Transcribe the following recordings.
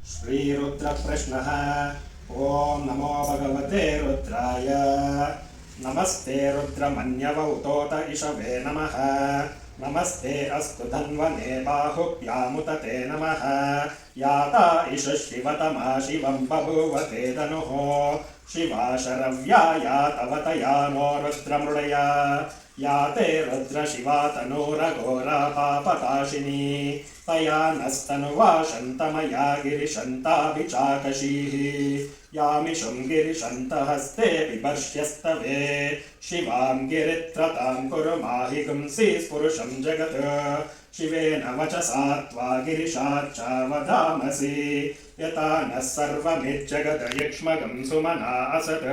श्रीरुद्रप्रश्नः। ॐ नमो भगवते रुद्राय। नमस्ते रुद्रमन्यव उतोत इषवे नमः। नमस्ते अस्तु धन्वने बाहुभ्यामुत ते नमः। याता इषु शिवतमा शिवं बभूवते धनुः। शिवा शरव्या या तव तया नो रुद्रमृडया। या ते रुद्रशिवा तनूरघोरा पापकाशिनी। तया नस्तनुवा शन्तमया गिरिशन्ताभिचाकशीः। यामिषुं गिरिशन्तहस्ते बिभर्ष्यस्तवे। शिवां गिरित्रतां कुरु माहि गुंसि स्पुरुषं जगत्। शिवेन वचसा त्वा गिरिशाच्चा वदामसि। यथा नः सर्वमिज्जगदयक्ष्मगं सुमना असत्।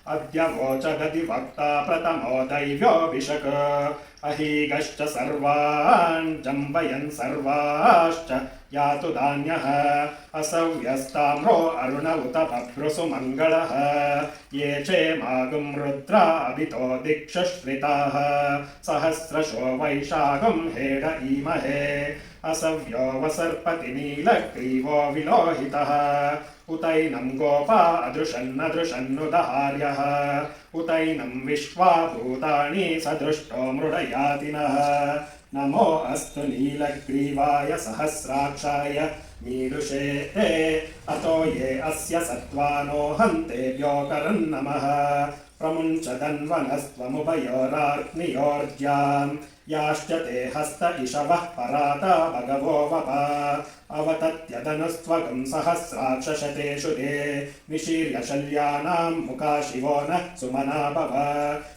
अद्य वोचदधिवक्ता प्रथमो दैव्योऽभिषक्। अहीगश्च सर्वान् जम्बयन् सर्वाश्च यातु धान्यः। असव्यस्ताम्रो अरुण उत बभ्रुसु मङ्गलः। ये चेमागुं रुद्रा अभितो दिक्षुश्रिताः। सहस्रशो वैशाखं हेड ईमहे। असव्यो वसर्पति नीलग्रीवो विलोहितः। उतैनं गोपा अदृशन्नदृशन्नुदहार्यः। उतैनं विश्वा भूतानि सदृष्टो मृडयातिनः। नमो अस्तु नीलग्रीवाय सहस्राक्षाय मीदुषे ते। अतो ये अस्य सत्त्वानो हन्तेभ्योऽकरन् नमः। प्रमुञ्चदन्वनस्त्वमुभयोराग्नियोर्ज्याम्। याश्च ते हस्त इषवः पराता भगवो वप। अवतत्यदनुस्त्वगं सहस्राक्षशतेषु ते। निशीर्य शल्यानां मुखा शिवो नः सुमना भव।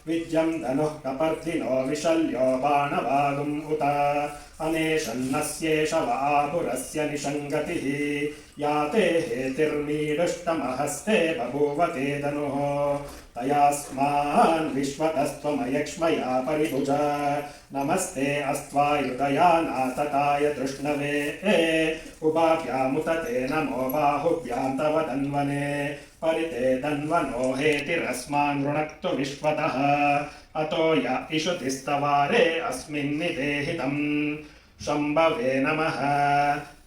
विद्यं धनुः कपर्दिनो विशल्यो बाणवागुम् उत। अनेशन्नस्येष वापुरस्य निषङ्गतिः। याते हेतिर्मीडुष्टमहस्ते बभूवते धनुः। तयास्मान् विश्वतस्त्वमयक्ष्मया परिभुज। नमस्ते अस्त्वायुधया नातताय तृष्णवे। उभाभ्यामुत ते नमो बाहुभ्यां तव धन्वने। परिते धन्वनो हेतिरस्मान् वृणक्तु विश्वतः। अतो य इषुतिस्तवारे अस्मिन्निदेहितम्। शम्भवे नमः।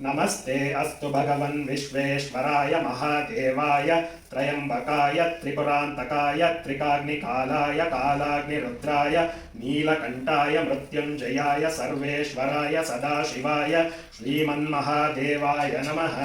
नमस्ते अस्तु भगवन् विश्वेश्वराय महादेवाय त्रयम्बकाय त्रिपुरान्तकाय त्रिकाग्निकालाय कालाग्निरुद्राय नीलकण्ठाय मृत्युञ्जयाय सर्वेश्वराय सदाशिवाय श्रीमन्महादेवाय नमः।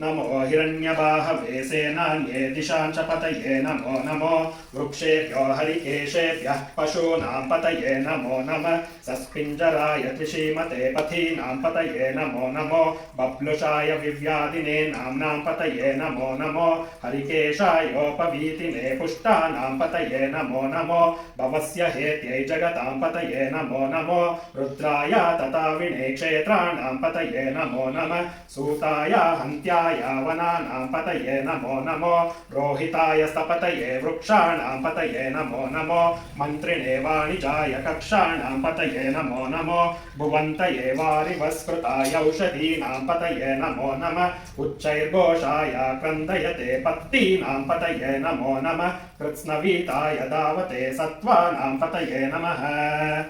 नमो हिरण्यबाहवे सेनान्ये दिशां च पतये नमो नमो। वृक्षेभ्यो हरिकेशेभ्यः पशूनां पतये नमो नमः। सस्पिञ्जराय त्रिशीमते पथीनां पतये नमो नमो। बप्लुषाय विव्याधिने नाम्नां पतये नमो नमो। हरिकेशायोपवीतिने पुष्टानां पतये नमो नमो। भवस्य हेत्यै जगतां पतये नमो नमो। रुद्राय तथा विने क्षेत्राणां पतये नमो नमः। सूताय हन्त्याय वनानां पतये नमो नमो। रोहिताय स्तपतये वृक्षाणां पतये नमो नमो। मन्त्रिणे वाणिजाय कक्षाणां पतये नमो नमो। भुवन्तये वारिवस्कृताय औषधीनां पतये नमो नमः। उच्चैर्घोषाय क्रन्दयते पत्तीनां पतये नमो नमः। कृत्स्नवीताय धावते सत्त्वानां पतये नमः।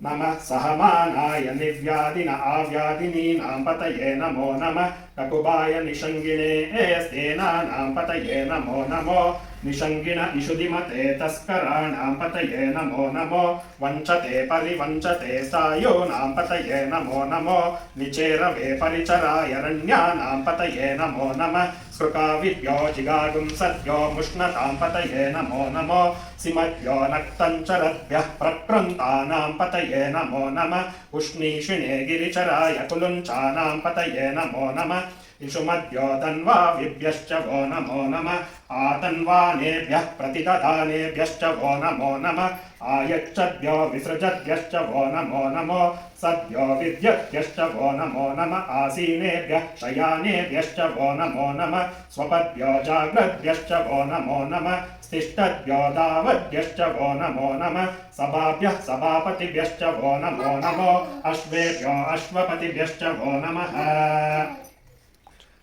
नमः सहमानाय निव्याधिन आव्याधिनीनां पतये नमो नमः। ककुबाय निषङ्गिणे स्तेनानां पतये नमो नमो। निषङ्गिण इषुधिमते तस्कराणां पतये नमो नमो। वञ्चते परिवञ्चते सायोनां पतये नमो नमो। निचेरवे परिचराय रण्यानां पतये नमो नमः। स्कृकाविभ्यो जिगागुंसद्भ्यो मुष्णतां पतये नमो नमो। सिमभ्यो नक्तञ्चरद्भ्यः प्रक्रन्तानां पतये नमो नमः। उष्णीषिणे गिरिचराय कुलुञ्चानां पतये नमो नमः। इषुमद्भ्यो तन्वाविभ्यश्च वो नमो नमः। आतन्वानेभ्यः प्रतिदधानेभ्यश्च वो नमो नमः। आयच्छद्भ्यो विसृजद्भ्यश्च वो नमो नमो। सद्भ्यो विद्यद्भ्यश्च वो नमो नमः। आसीनेभ्यः शयानेभ्यश्च वो नमो नमः। स्वपद्भ्यो जाग्रद्भ्यश्च वो नमो नमः। स्तिष्ठद्भ्यो दावद्भ्यश्च वो नमो नमः। सभाभ्यः सभापतिभ्यश्च वो नमो नमो। अश्वेभ्यो अश्वपतिभ्यश्च वो नमः।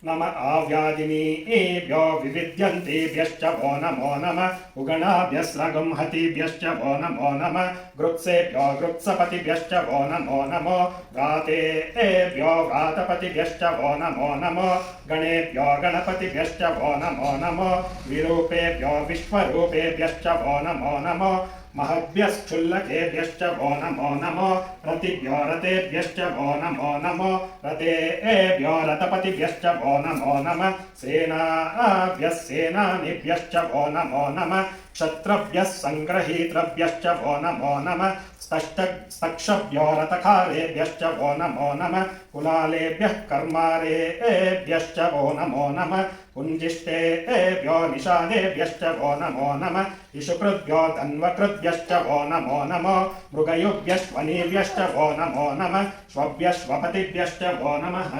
नम आव्यादिनीभ्यो विविद्यन्तेभ्यश्च वो नमो नमः उगणाभ्यस्रगं हतिभ्यश्च वो नमो नमः गृत्सेभ्यो गृत्सपतिभ्यश्च वो नमो नमो व्रातेभ्यो व्रातपतिभ्यश्च वो नमो नमो गणेभ्यो गणपतिभ्यश्च वो नमो नमो विरूपेभ्यो विश्वरूपेभ्यश्च वो नमो नमो महद्भ्यश्चुल्लकेभ्यश्च वो नमो नमो रतिभ्यो रतेभ्यश्च वो नमो नमो रतेभ्यो रतपतिभ्यश्च वो नमो नमः सेनाभ्यः सेनानिभ्यश्च वो नमो नमः क्षत्रभ्यः सङ्ग्रहीतृभ्यश्च वो नमो नमः स्तक्षभ्यो रतखारेभ्यश्च वो नमो नमः कुलालेभ्यः कर्मारेभ्यश्च वो नमो नमः कुञ्जिष्टेभ्यो निषादेभ्यश्च वो नमो नमः इषुकृभ्यो धन्वकृभ्यश्च वो नमो नमो मृगयुभ्यश्वनीभ्यश्च वो नमो नमः श्वभ्यश्वपतिभ्यश्च वो नमः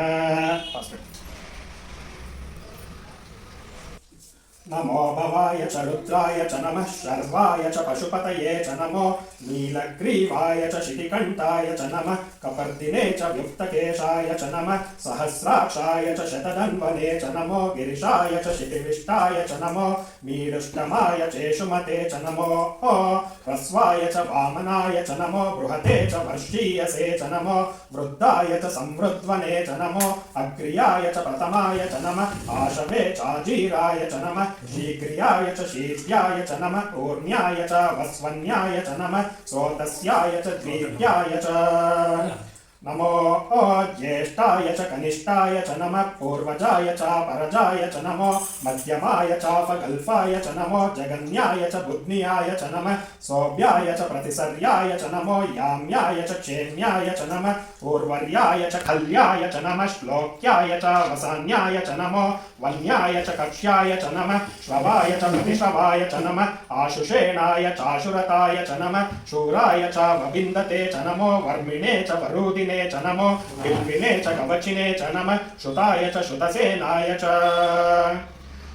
नमो भवाय च रुद्राय च नमः शर्वाय च पशुपतये च नमो नीलग्रीवाय च शितिकण्ठाय च नमः कपर्दिने च व्युक्तकेशाय च नमः सहस्राक्षाय च शतधन्वने च नमो गिरिशाय च शितिविष्टाय च नमो मीरुष्टमाय चेषुमते च नमो ह्रस्वाय च वामनाय च नमो बृहते च वर्षीयसे च नमो वृद्धाय च संवृद्वने च नमो अग्र्याय च प्रथमाय च नमः आशवे चाजीराय च नमः शीघ्र्याय च शीघ्र्याय च नमः ऊर्ण्याय च वस्वन्याय च नमः स्रोतस्याय च द्वीप्याय च नमो ज्येष्ठाय च कनिष्ठाय च नमः पूर्वजाय च परजाय च नमो मध्यमाय चापगल्फाय च नमो जगन्याय च बुद्न्याय च नमः सौभ्याय च प्रतिसर्याय च नमो याम्याय च क्षेम्याय च नमः पूर्वर्याय च खल्याय च नमः श्लोक्याय च वसान्याय च नमो वन्याय च कक्ष्याय च नमः श्रवाय च प्रतिश्रवाय च नमः आशुषेणाय चाशुरताय च नमः शूराय च वविन्दते च नमो वर्मिणे च वरूदिने च नमो बिल्विने च कवचिने च नमः श्रुताय च श्रुतसेनाय च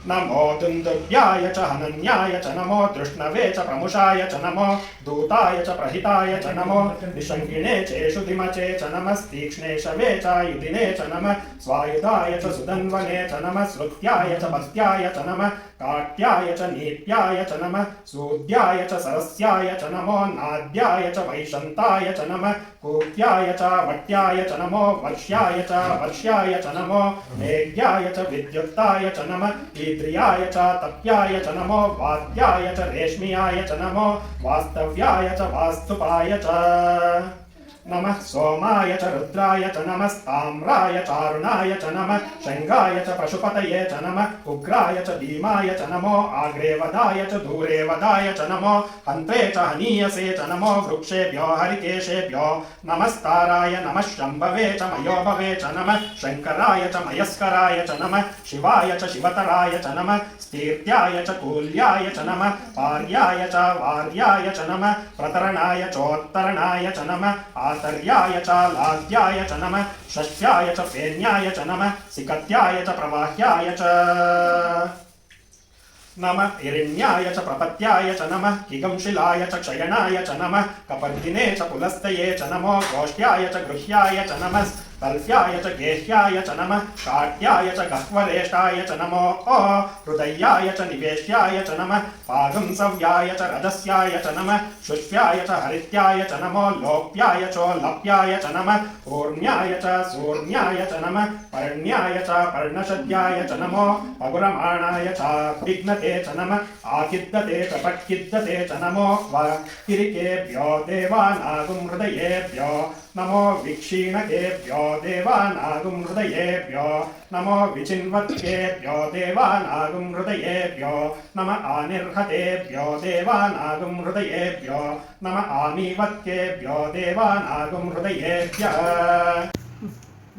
नमो दुन्दुभ्याय च हनन्याय च नमो दृष्णवे च प्रमुषाय च नमो दूताय च प्रहिताय च नमो निषङ्गिणे चेषुधिमचे च नमः तीक्ष्णे शवे च युधिने च नमः स्वायुधाय च सुधन्वने च नमः श्रुत्याय च पत्याय च नमः काट्याय च नीप्याय च नमः सूद्याय च सरस्याय च नमो नाद्याय च वैशन्ताय च नमः कूप्याय च वट्याय च नमो वर्ष्याय च नमो मेघ्याय च विद्युत्ताय च नमः ईद्रियाय च तप्याय च नमो वाद्याय च रेश्म्याय च नमो वास्तव्याय च वास्तुपाय च नमः सोमाय च रुद्राय च नमः ताम्राय चारुणाय च नमः शङ्गाय च पशुपतये च नमः उग्राय च भीमाय च नमो आग्रे वदाय च दूरे वदाय च नमो हन्त्रे च हनीयसे च नमो वृक्षेभ्यो हरिकेशेभ्यो नमस्ताराय नमः शम्भवे च मयोभवे च नमः शङ्कराय च मयस्कराय च नमः शिवाय च शिवतराय च नमः स्तीर्त्याय च कूल्याय च नमः पार्याय च वार्याय च नमः प्रतरणाय चोत्तरणाय च नमः आतर्याय च लाद्याय च नमः षष्ट्याय च फेन्याय च नमः सिकत्याय च प्रवाह्याय च नमः हिरण्याय च प्रपत्याय च नमः किगंशिलाय च क्षयणाय च नमः कपर्दिने च पुलस्तये च नमो गोष्ठ्याय च गृह्याय च नमः तल्फ्याय च गेह्याय च नमः काट्याय च गह्वरेष्टाय च नमो हृदयाय च निवेश्याय च नमः पागंसव्याय च रजस्याय च नमः शुष्याय च हरित्याय च नमो लोप्याय चोल्लप्याय च नमः ऊर्ण्याय च सूर्ण्याय च नमः पर्ण्याय च पर्णशद्याय च नमो पगुरमाणाय च विघ्नते च नमः आकिद्दते च पक्किद्दते च नमो किरिकेभ्यो देवानागुं हृदयेभ्यो नमो विक्षीणकेभ्यो देवानागुं हृदयेभ्यो नमो विचिन्वत्केभ्यो देवानागुं हृदयेभ्यो नम आनिर्हतेभ्यो देवानागुं हृदयेभ्यो नम आमीवत्केभ्यो देवानागुं हृदयेभ्यः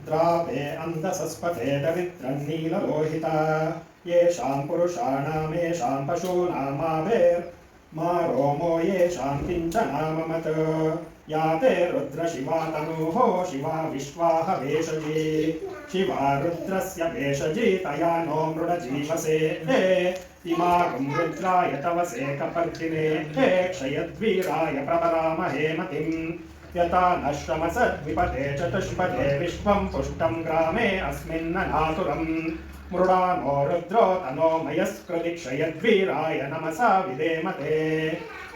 द्रावे अन्धसस्पते दरिद्रन्नीललोहिता येषां पुरुषाणामेषां पशूनामावेर्मा रोमो येषां किञ्चनाममत् या ते रुद्रशिवा तनोः शिवा विश्वाह वेशजी शिवा रुद्रस्य वेशजी तया नो मृडजीवसे इमागं रुद्राय तवसे कपर्दिने क्षयद्वीराय प्रपरामहे मतिम् यथा नश्रमसद्विपदे चतुष्पदे विश्वं पुष्टं ग्रामे अस्मिन्ननातुरम् मृडानो रुद्रो तनो मयस्कृतिक्षयद्वीराय नमसा विधेमते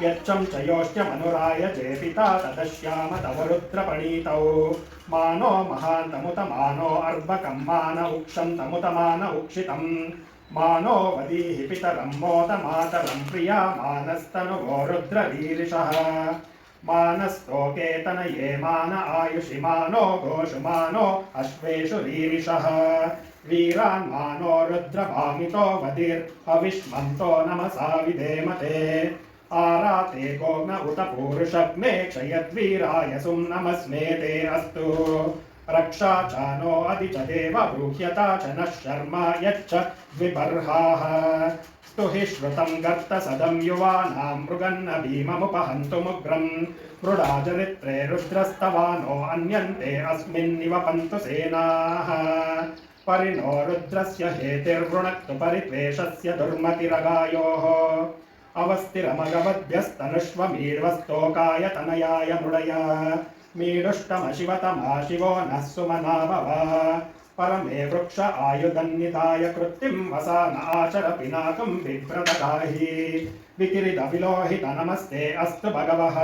यच्चं च योष्यमनुराय चेपिता तदश्याम तव रुद्रपणीतौ मानो महान्तमुतमानो अर्भकं मान उक्षं तमुतमान उक्षितम् मानो वदीहि पितरं मोदमातरं प्रिया मानस्तनुवो रुद्ररीरिषः मानस्तोकेतनये मान आयुषि मानो गोषु मानो अश्वेषु रीरिषः वीरान् मानो रुद्रभामितो वदिर्हविष्मन्तो नमसा विधेमते आराते गोग्न उत पूरुषग्ने क्षयद्वीराय सुं नमस्मे ते अस्तु रक्षा च नो अधि च देव ब्रूह्यता च नः शर्मा यच्च द्विबर्हाः स्तुहि श्रुतं गर्तसदं युवानां मृगन्न भीममुपहन्तुमुग्रं मृडाचरित्रे रुद्रस्तवानो अन्यन्ते अस्मिन्निव पन्तु सेनाः परिणो रुद्रस्य हेतिर्वृणक्तु परित्वेषस्य दुर्मतिरगायोः अवस्थिरमगवद्भ्यस्तनुष्वमीड्वस्तोकाय तनयाय मृडय मीडुष्टमशिवतमा शिवो नः सुमना भव परमे वृक्ष आयुधन्निधाय कृत्तिं वसान आचर पिनाकं बिभ्रतगाहि विकिरितविलोहित नमस्ते अस्तु भगवः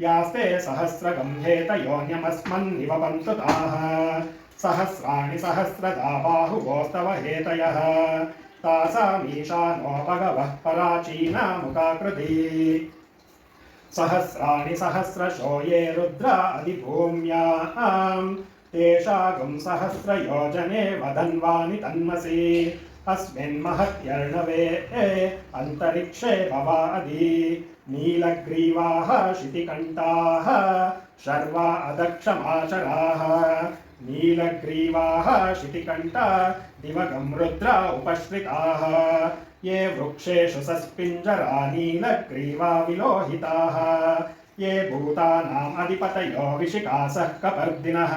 यास्ते सहस्रगं हेतयोन्यमस्मन्निव पन्तु ताः सहस्राणि सहस्रदा बाहुवोस्तव हेतयः तासामीशानो भगवः पराचीना मुखाकृति सहस्राणि सहस्रशो ये रुद्रा अधिभूम्यां तेषागं सहस्रयोजने वदन्वानि तन्मसि अस्मिन् महत्यर्णवे अन्तरिक्षे भवादि नीलग्रीवाः शितिकण्ठाः शर्वा अदक्षमाचराः नीलग्रीवाः शितिकण्ठा दिवगं रुद्रा उपश्रिताः ये वृक्षेषु सस्पिञ्जरा नीलग्रीवा विलोहिताः ये भूतानाम् अधिपतयो विशिखासः कपर्दिनः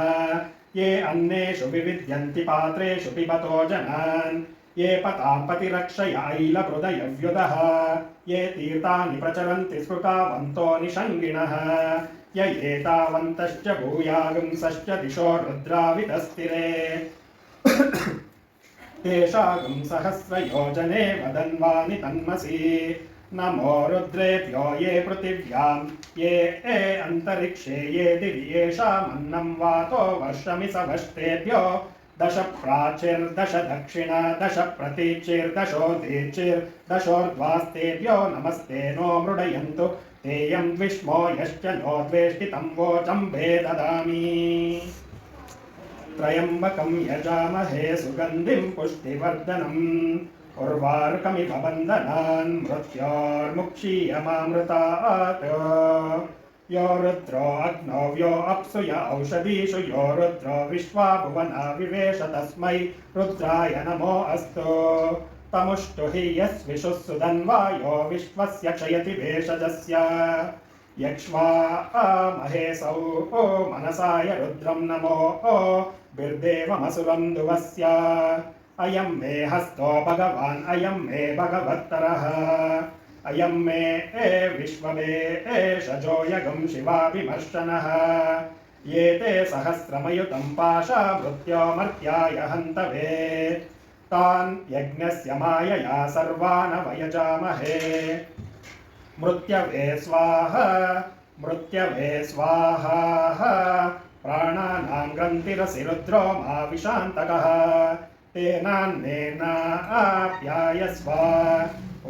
ये अन्नेषु विविद्यन्ति पात्रेषु पिबतो जनान् ये पतां पतिरक्षय ऐलहृदयव्युदः ये तीर्थानि प्रचरन्ति स्फुटावन्तो निषङ्गिणः य एतावन्तश्च भूयागुंसश्च दिशो रुद्रावितस्तिरे तेषागं सहस्रयोजने वदन्वानि तन्मसि नमो रुद्रेभ्यो ये पृथिव्यां ये अन्तरिक्षे ये दिवि येषामन्नं वातो वर्षमि सवष्टेभ्यो दश प्राचिर्दश दक्षिणा दश प्रतीचिर्दशोदीचिर्दशोर्ध्वास्तेभ्यो नमस्ते नो मृडयन्तु तेयं विष्मो यश्च नो द्वेष्टितं वोचम्बे ददामि त्र्यम्बकं यजामहे सुगन्धिं पुष्टिवर्धनम् उर्वारुकमिव बन्धनान् मृत्योर्मुक्षीयमामृतात् यो रुद्रो अग्नौ यो अप्सु य औषधीषु यो रुद्रो विश्वा भुवना विवेश तस्मै रुद्राय नमो अस्तु तमुष्टु हि यस्विषुः सुधन्वा यो विश्वस्य क्षयति भेषजस्य यक्ष्वा महेशौ मनसाय रुद्रं नमो बिर्देवमसुरं दुवस्य अयं मे हस्तो भगवान् अयं मे भगवत्तरः अयं मे विश्वमे शजो यगं शिवाभिमर्शनः ये ते सहस्रमयुतं पाशा मृत्योमर्त्याय हन्तवे तान् यज्ञस्य मायया सर्वान् वयजामहे मृत्यवे स्वाहा प्राणानां ग्रन्थिरसि रुद्रो मा विशान्तकः तेनान्नेनाप्यायस्व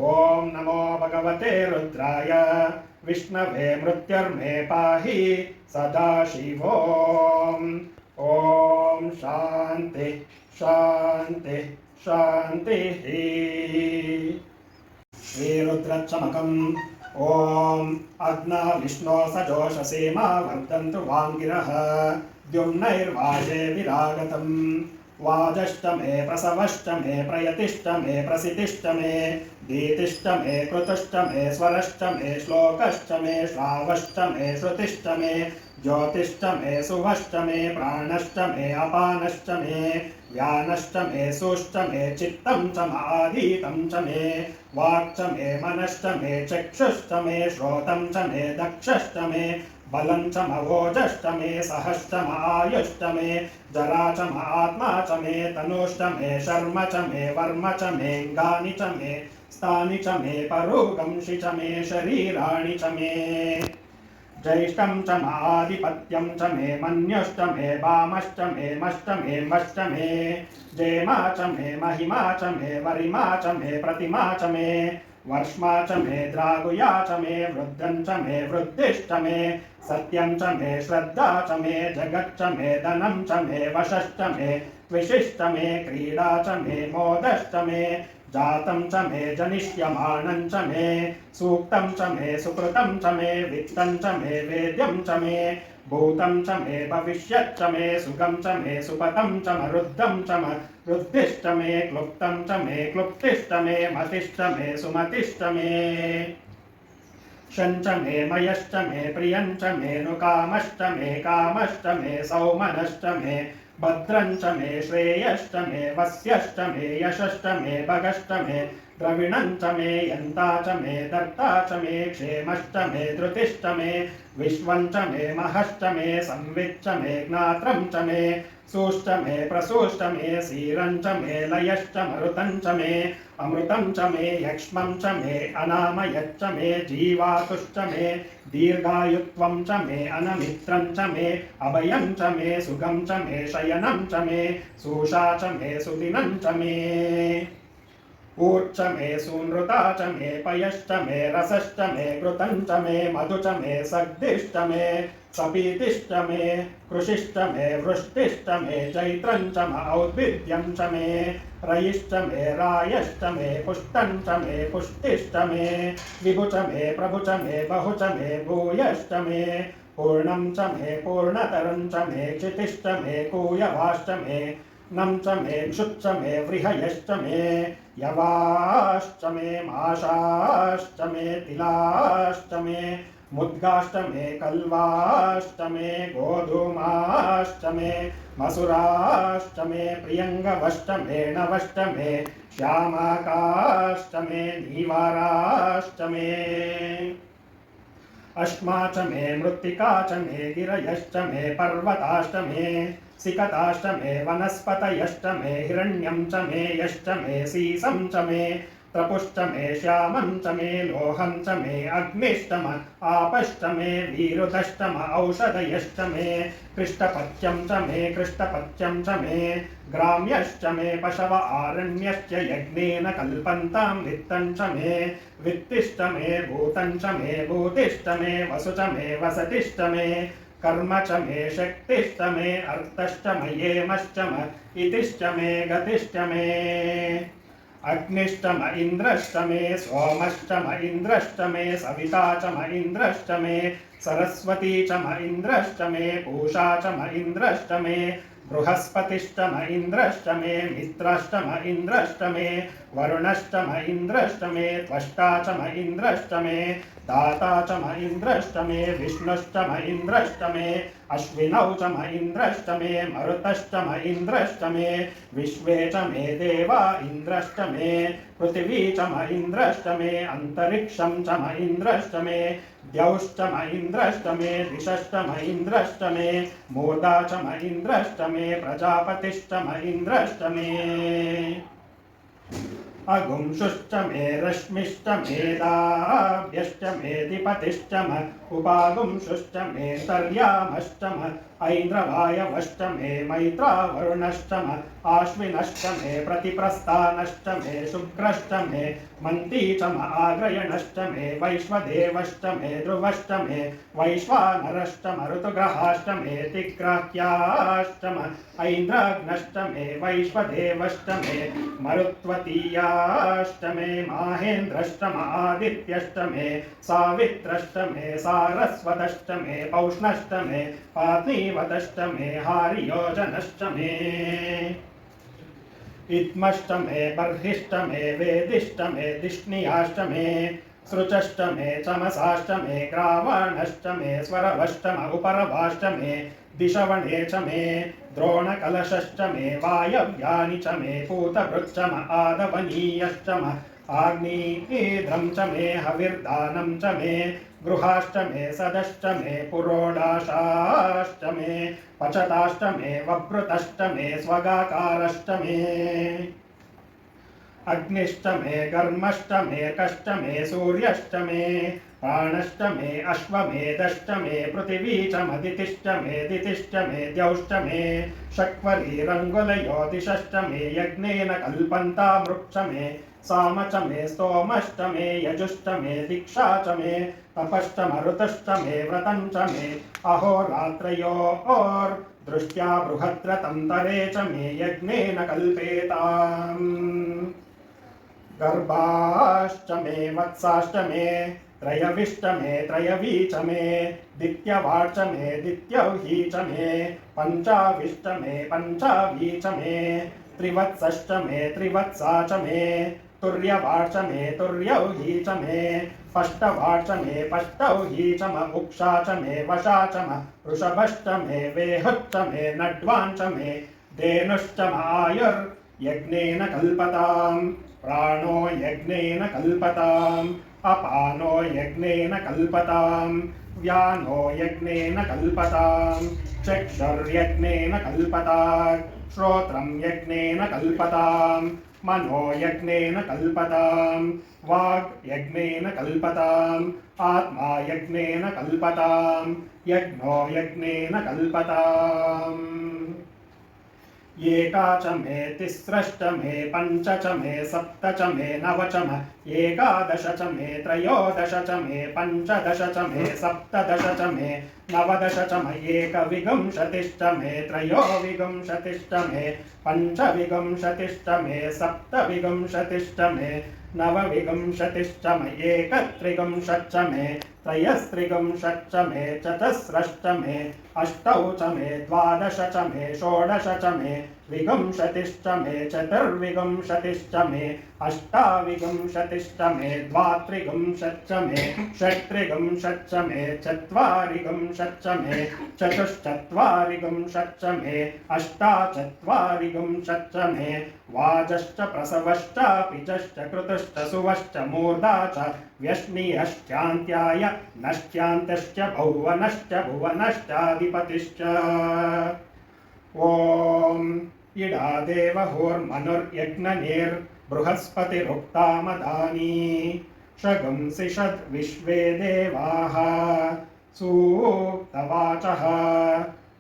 ॐ नमो भगवते रुद्राय विष्णवे मृत्युर्मे पाहि सदाशिवोम् ॐ शान्ति शान्ति शान्तिः श्रीरुद्रचमकम् ॐ अग्ना विष्णो सजोषसेमा वर्धन्तु वाङ्गिरः द्युम्नैर्वाजे विरागतम् वाजश्च मे प्रसवश्च मे प्रयतिश्च मे प्रसितिश्च मे दीतिश्च मे कृतुश्च मे स्वरश्च मे श्लोकश्च मे श्रावश्च मे श्रुतिश्च मे ज्योतिश्च मे सुवश्च मे प्राणश्च मे अपानश्च मे व्यानश्च मे सुश्च मे चित्तं च माधीतं च मे वाक् च मे मनश्च मे चक्षुश्च मे श्रोतं च मे दक्षश्च मे बलं च मवोजश्च मे सहश्च आयुश्च मे जरा च आत्मा च मे तनुश्च मे शर्म च मे वर्म च मेऽङ्गानि च मे स्थानि च मे परोगंसि च मे शरीराणि च मे ज्येष्ठं च माधिपत्यं च मे मन्युश्च मे वामश्च मे मश्च मे मश्च मे जेमा च मे महिमा च मे वरिमा च मे प्रतिमा च मे वर्ष्मा च मे द्रागुया च मे वृद्धं च मे वृद्धिश्च मे सत्यं च मे श्रद्धा च मे जगच्च मे धनं च मे वशश्च मे त्विषिश्च मे क्रीडा च मे मोदश्च मे जातं च मे जनिष्यमाणं च मे सूक्तं च मे सुकृतं च मे वित्तं च मे वेद्यं च मे भूतं च मे भविष्यच्च मे सुखं च मे सुपतं च मरुद्धं च मरुद्धिश्च मे क्लुप्तं च मे क्लुप्तिश्च मे मतिश्च मे सुमतिश्च मे शञ्च मे मयश्च मे प्रियञ्च मे नुकामश्च मे कामश्च मे सौमनश्च मे भद्रं च मे श्रेयश्च मे वस्यश्च मे यशश्च मे भगश्च मे द्रविणं च मे यन्ता च मे दर्ता च मे क्षेमश्च मे धृतिश्च मे विश्वं च मे महश्च मे संविच्च मे ज्ञात्रं च मे सूश्च मे प्रसूश्च मे सीरं च मे लयश्च मरुतं च मे अमृतं च मे यक्ष्मं च मे अनामयच्च मे जीवातुश्च मे दीर्घायुत्वं च मे अनमित्रं च मे अभयं च मे सुखं च मे शयनं च मे सूषा च मे सुदिनं च मे ऊर्च मे सूनृता च मे पयश्च मे रसश्च मे घृतं च मे मधु च मे सग्धिश्च मे सपीतिश्च मे कृषिश्च मे वृष्टिश्च मे चैत्रं च औद्भिद्यं च मे रयिश्च मे रायश्च मे पुष्टं च मे पुष्टिश्च मे विभु च मे प्रभु च मे बहु च मे भूयश्च मे पूर्णं च मे पूर्णतरं च मे क्षितिश्च मे कूयवाश्च मे नं च मे क्षुच्च मे वृहयश्च मे यवाश्च मे माशाश्च मे तिलाश्च मे मुद्गाश्च मे कल्वाश्च मे गोधूमाश्च मे मसुराश्च मे प्रियङ्गवश्च मे नवश्च मे श्यामाकाश्च मे नीवाराश्च मे अश्मा च मे मृत्तिका च मे गिरयश्च मे पर्वताश्च मे सिकताश्च मे वनस्पतयश्च मे हिरण्यं च मे यश्च मे सीसं च मे त्रपुश्च मे श्यामं च मे लोहं च मे अग्निश्च आपश्च मे वीरुधश्च औषधयश्च मे कृष्टपत्यं च मे कृष्टपत्यं च मे ग्राम्यश्च मे पशव आरण्यश्च यज्ञेन कल्पन्तां वित्तं च मे वित्तिश्च मे भूतं च मे भूतिश्च मे वसु च मे वसतिश्च मे कर्म च मे शक्तिश्च मे अर्थश्च मयेमश्च इतिश्च मे गतिश्च मे अग्निश्च म इन्द्रश्च मे सोमश्च म इन्द्रश्च मे सविता च म इन्द्रश्च मे सरस्वती च म इन्द्रश्च मे पूषा च म इन्द्रश्च मे बृहस्पतिश्च म इन्द्रश्च मे मित्रश्च म इन्द्रश्च मे वरुणश्च म इन्द्रश्च मे त्वष्टा च म इन्द्रश्च मे दाता च म इन्द्रश्च मे विष्णुश्च म इन्द्रश्च मे अश्विनौ च म इन्द्रश्च मे मरुतश्च म इन्द्रश्च मे विश्वे च मे देवा इन्द्रश्च मे पृथिवी च म इन्द्रश्च मे अन्तरिक्षं च म इन्द्रश्च मे द्यौश्च म इन्द्रश्च मे दिशश्च म इन्द्रश्च मे मोदा च म इन्द्रश्च मे प्रजापतिश्च म इन्द्रश्च मे अगुंशुश्च मे रश्मिश्च मेधाभ्यश्च मेधिपतिश्च म उपागुंशुश्च मे तर्यामश्च म ऐन्द्रवायवश्च मे मैत्रावरुणश्च म आश्विनश्च मे प्रतिप्रस्थानश्च मे शुक्रश्च मे मन्ती च म आग्रयणश्च मे वैश्वदेवश्च मे ध्रुवश्च मे वैश्वानरश्च म ऋतुग्रहाश्च मे तिग्राह्याश्च म ऐन्द्राग्नश्च मे वैश्वदेवश्च मे मरुत्वतीयाश्च मे माहेन्द्रश्च म आदित्यश्च मे सावित्रश्च मे सारस्वतश्च मे पौष्णश्च मे पार्थिवतश्च मे हारियोजनश्च मे इत्मश्च मे बर्हिश्च मे वेदिश्च मे दिष्णियाश्च मे सृचश्च मे चमसाश्च मे ग्रावाणश्च मे स्वरवश्च म उपरवाश्च मे दिशवणे च मे द्रोणकलशश्च मे वायव्यानि च मे पूतभृच्च म आदवनीयश्च म आग्नेयेद्रं च मे हविर्दानं च मे गृहाश्च मे सदश्च मे पुरोडाशाश्च मे पचताश्च मे वभृतश्च मे स्वगाकारश्च मे अग्निश्च मे कर्मश्च मे कश्च मे सूर्यश्च मे प्राणश्च मे अश्वमेधश्च मे पृथिवी च मदितिश्च मे दितिश्च मे द्यौश्च मे शक्वरीरङ्गुलयोदिशश्च मे यज्ञेन कल्पन्ता मृक्ष मे साम च मे स्तोमश्च मे यजुश्च मे दीक्षा च मे तपश्च मरुतश्च मे व्रतं च मे अहोरात्रयोर्दृष्ट्या बृहद्रतं तरे च मे यज्ञेन कल्पेताम् गर्भाश्च मे वत्साश्च मे त्रयविष्ट मे त्रयवी च मे दित्यवाच मे दित्यौही च मे पञ्चाविष्ट मे पञ्चावी च मे त्रिवत्सश्च मे त्रिवत्सा च मे तुर्यवाच मे तुर्यौही च मे पष्टवाच मे पष्टौही च म उक्षा च मे वशा च म वृषभश्च मे वेहुश्च मे नड्वान् च मे धेनुश्च आयुर्यज्ञेन कल्पताम् प्राणो यज्ञेन कल्पताम् अपानो यज्ञेन कल्पताम् व्यानो यज्ञेन कल्पताम् चक्षुर्यज्ञेन कल्पताम् श्रोत्रं यज्ञेन कल्पताम् मनो यज्ञेन कल्पताम् वाग् यज्ञेन कल्पताम् आत्मा यज्ञेन कल्पताम् यज्ञो यज्ञेन कल्पताम् एका च मे तिस्रश्च मे पञ्च च मे सप्त च मे नव च मे एकादश च मे त्रयोदश च मे पञ्चदश च मे सप्तदश च मे नवदश च मे एकविंशतिश्च मे त्रयोविंशतिश्च मे पञ्चविंशतिश्च मे सप्तविंशतिश्च मे नवविंशतिश्च मे एकत्रिंशच्च मे त्रयस्त्रिंशच्च मे चतस्रश्च मे अष्टौ च मे द्वादश च मे षोडश च मे विंशतिश्च मे चतुर्विंशतिश्च मे अष्टाविंशतिश्च मे द्वात्रिंशच्च मे षट्त्रिंशच्च मे चत्वारिंशच्च मे चतुश्चत्वारिंशच्च मे अष्टाचत्वारिंशच्च मे वाजश्च प्रसवश्चापिजश्च कृतश्च सुवश्च मूर्धा च व्यश्नियश्चान्त्याय नश्चान्तश्च भुवनश्च भुवनश्चाधिपतिश्च ॐ इडा देवहोर्मनुर्यज्ञनिर्बृहस्पतिरुक्तामदानी शगंसि षद्विश्वे देवाः सूक्तवाचः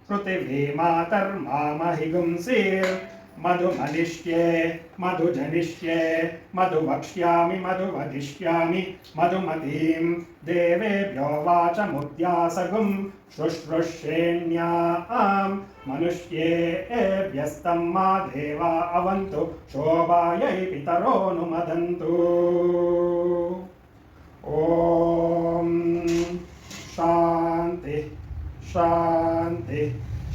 पृथिवी मातर्मामहिगुंसीर् मधुमनिष्ये मधुजनिष्ये मधुवक्ष्यामि मधुवदिष्यामि मधुमतीं देवेभ्यो वाचमुद्यासगुं शुश्रूषेण्यां मनुष्येभ्यस्तं मा देवा अवन्तु शोभायै पितरोऽनुमदन्तु ॐ शान्ति शान्ति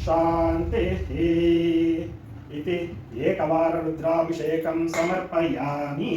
शान्तिः इति एकवाररुद्राभिषेकं समर्पयामि।